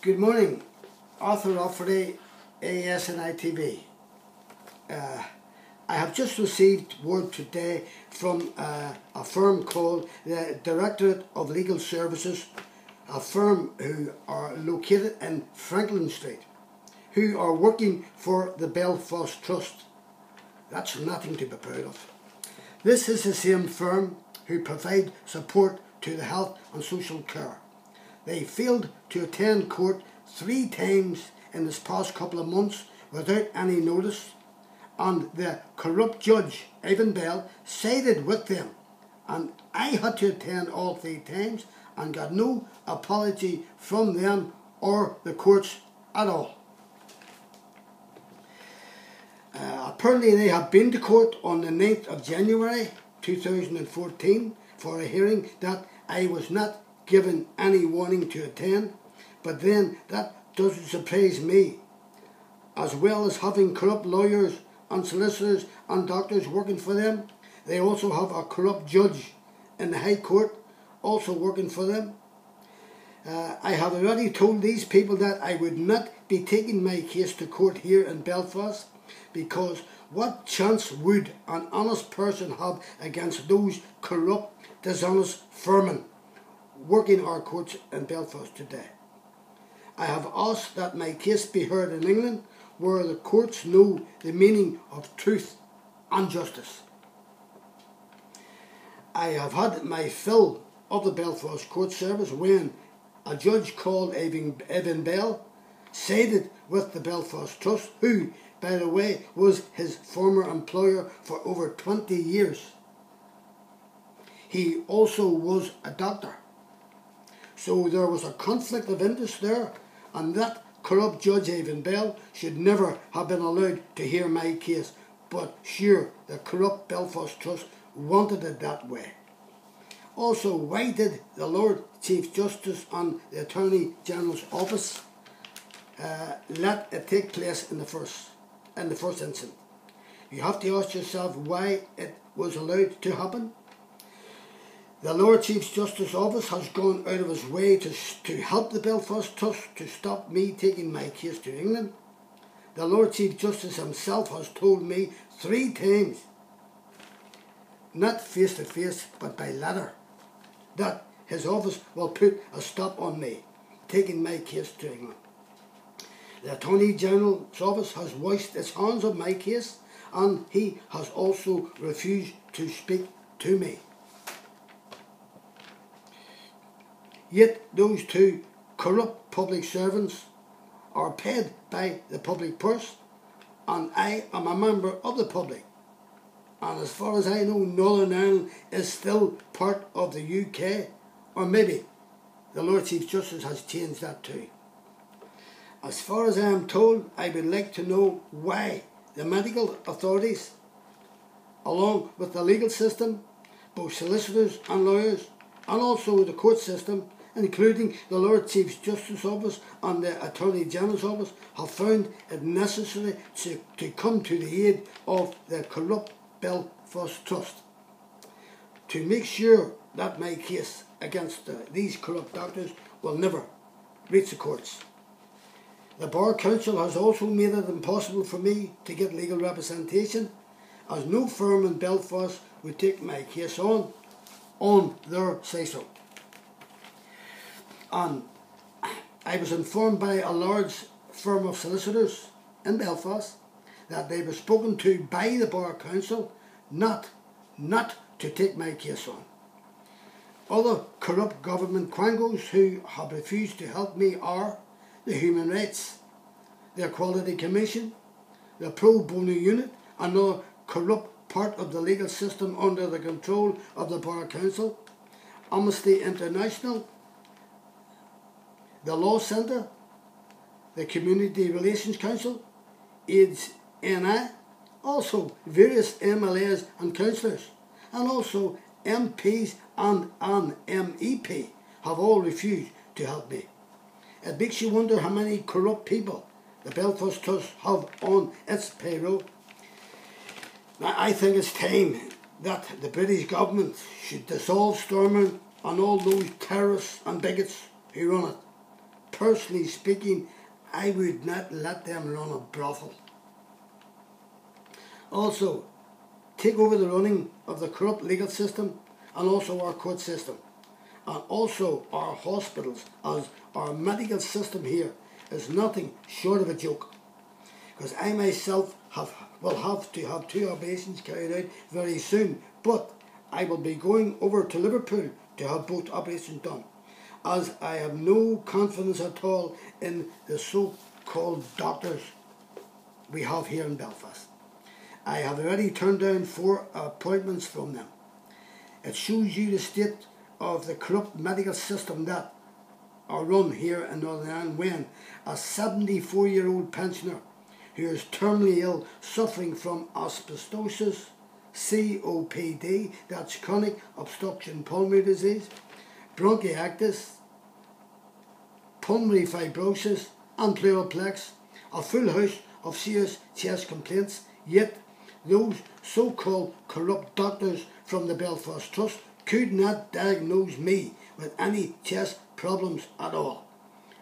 Good morning, author of the ASNITV. I have just received word today from a firm called the Directorate of Legal Services, a firm who are located in Franklin Street, who are working for the Belfast Trust. That's nothing to be proud of. This is the same firm who provide support to the health and social care. They failed to attend court 3 times in this past couple of months without any notice, and the corrupt judge, Ivan Bell, sided with them, and I had to attend all 3 times and got no apology from them or the courts at all. Apparently they have been to court on the 9th of January 2014 for a hearing that I was not given any warning to attend, but then that doesn't surprise me. As well as having corrupt lawyers and solicitors and doctors working for them, they also have a corrupt judge in the High Court also working for them. I have already told these people that I would not be taking my case to court here in Belfast, because what chance would an honest person have against those corrupt, dishonest vermin working our courts in Belfast today? I have asked that my case be heard in England, where the courts know the meaning of truth and justice. I have had my fill of the Belfast court service when a judge called Ivan Bell sided with the Belfast Trust, who, by the way, was his former employer for over 20 years. He also was a doctor. So there was a conflict of interest there, and that corrupt judge Ivan Bell should never have been allowed to hear my case. But sure, the corrupt Belfast Trust wanted it that way. Also, why did the Lord Chief Justice and the Attorney General's office let it take place in the first instance? You have to ask yourself why it was allowed to happen. The Lord Chief Justice's office has gone out of his way to help the Belfast Trust to stop me taking my case to England. The Lord Chief Justice himself has told me 3 times, not face to face but by letter, that his office will put a stop on me taking my case to England. The Attorney General's office has washed its hands of my case, and he has also refused to speak to me. Yet those 2 corrupt public servants are paid by the public purse, and I am a member of the public. And as far as I know, Northern Ireland is still part of the UK, or maybe the Lord Chief Justice has changed that too. As far as I am told, I would like to know why the medical authorities, along with the legal system, both solicitors and lawyers, and also the court system, including the Lord Chief Justice's office and the Attorney General's office, have found it necessary to come to the aid of the corrupt Belfast Trust to make sure that my case against these corrupt doctors will never reach the courts. The Bar Council has also made it impossible for me to get legal representation, as no firm in Belfast would take my case on their say-so. And I was informed by a large firm of solicitors in Belfast that they were spoken to by the Bar Council not to take my case on. Other corrupt government quangos who have refused to help me are the Human Rights, the Equality Commission, the Pro Bono Unit, another corrupt part of the legal system under the control of the Bar Council, Amnesty International, the Law Centre, the Community Relations Council, AIDS NI, also various MLAs and councillors, and also MPs and an MEP have all refused to help me. It makes you wonder how many corrupt people the Belfast Trust have on its payroll. Now, I think it's time that the British government should dissolve Stormont and all those terrorists and bigots who run it. personally speaking, I would not let them run a brothel. Also, take over the running of the corrupt legal system and also our court system and also our hospitals, as our medical system here is nothing short of a joke. Because I myself will have to have 2 operations carried out very soon, but I will be going over to Liverpool to have both operations done, as I have no confidence at all in the so-called doctors we have here in Belfast. I have already turned down 4 appointments from them. It shows you the state of the corrupt medical system that are run here in Northern Ireland, when a 74-year-old pensioner who is terminally ill, suffering from asbestosis, COPD, that's chronic obstruction pulmonary disease, bronchiectasis, pulmonary fibrosis and pleuroplex, a full house of serious chest complaints, yet those so-called corrupt doctors from the Belfast Trust could not diagnose me with any chest problems at all.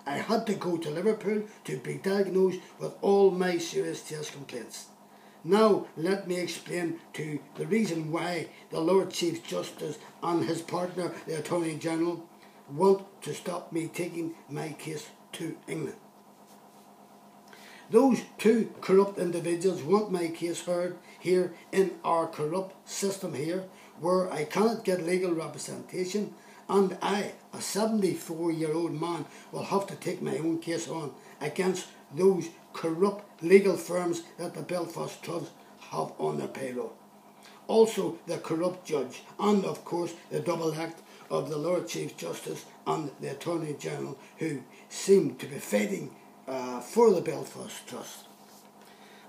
I had to go to Liverpool to be diagnosed with all my serious chest complaints. Now let me explain to the reason why the Lord Chief Justice and his partner, the Attorney General, want to stop me taking my case to England. Those 2 corrupt individuals want my case heard here in our corrupt system here, where I cannot get legal representation, and I, a 74-year-old man, will have to take my own case on against those corrupt legal firms that the Belfast Trust have on their payroll. Also the corrupt judge, and of course the double act of the Lord Chief Justice and the Attorney General, who seem to be fighting for the Belfast Trust,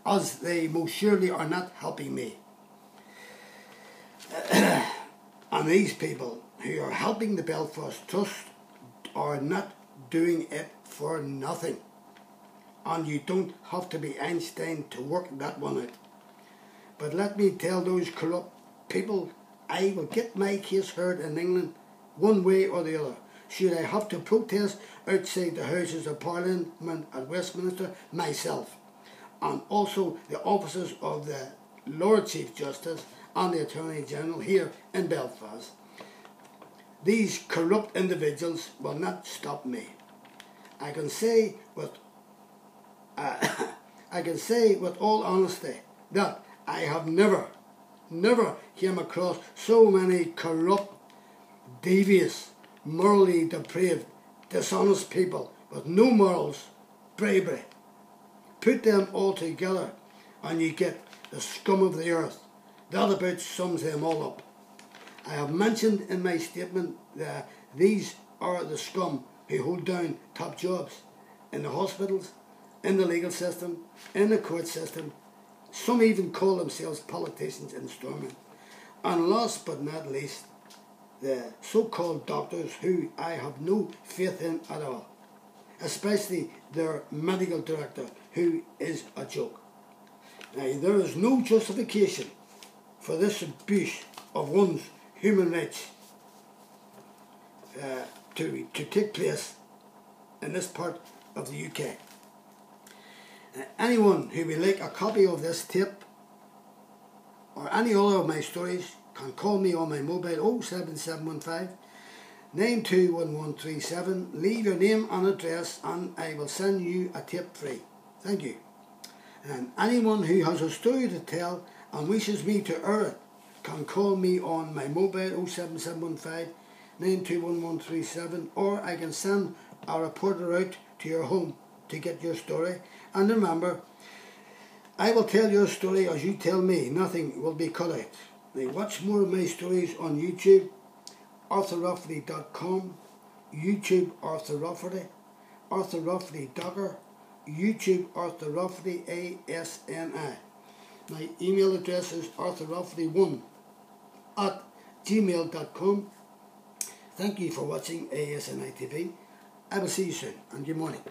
as they most surely are not helping me. And these people who are helping the Belfast Trust are not doing it for nothing. And you don't have to be Einstein to work that one out. But let me tell those corrupt people, I will get my case heard in England one way or the other. Should I have to protest outside the Houses of Parliament at Westminster myself, and also the offices of the Lord Chief Justice and the Attorney General here in Belfast, these corrupt individuals will not stop me. I can say with all honesty that I have never came across so many corrupt, devious, morally depraved, dishonest people with no morals, bravery. Put them all together and you get the scum of the earth. That about sums them all up. I have mentioned in my statement that these are the scum who hold down top jobs in the hospitals, in the legal system, in the court system. Some even call themselves politicians in Stormont. And last but not least, the so-called doctors who I have no faith in at all, especially their medical director, who is a joke. Now, there is no justification for this abuse of one's human rights to take place in this part of the UK. Anyone who would like a copy of this tape or any other of my stories can call me on my mobile 07715 921137. Leave your name and address and I will send you a tape free. Thank you. And anyone who has a story to tell and wishes me to air it can call me on my mobile 07715 921137, or I can send a reporter out to your home to get your story. And remember, I will tell your story as you tell me. Nothing will be cut out. Now watch more of my stories on YouTube, arthurrafferty.com, YouTube Arthur Rafferty, Arthur Rafferty Docker, YouTube Arthur Rafferty ASNI. My email address is arthurrafferty1@gmail.com. Thank you for watching ASNI TV. I will see you soon, and good morning.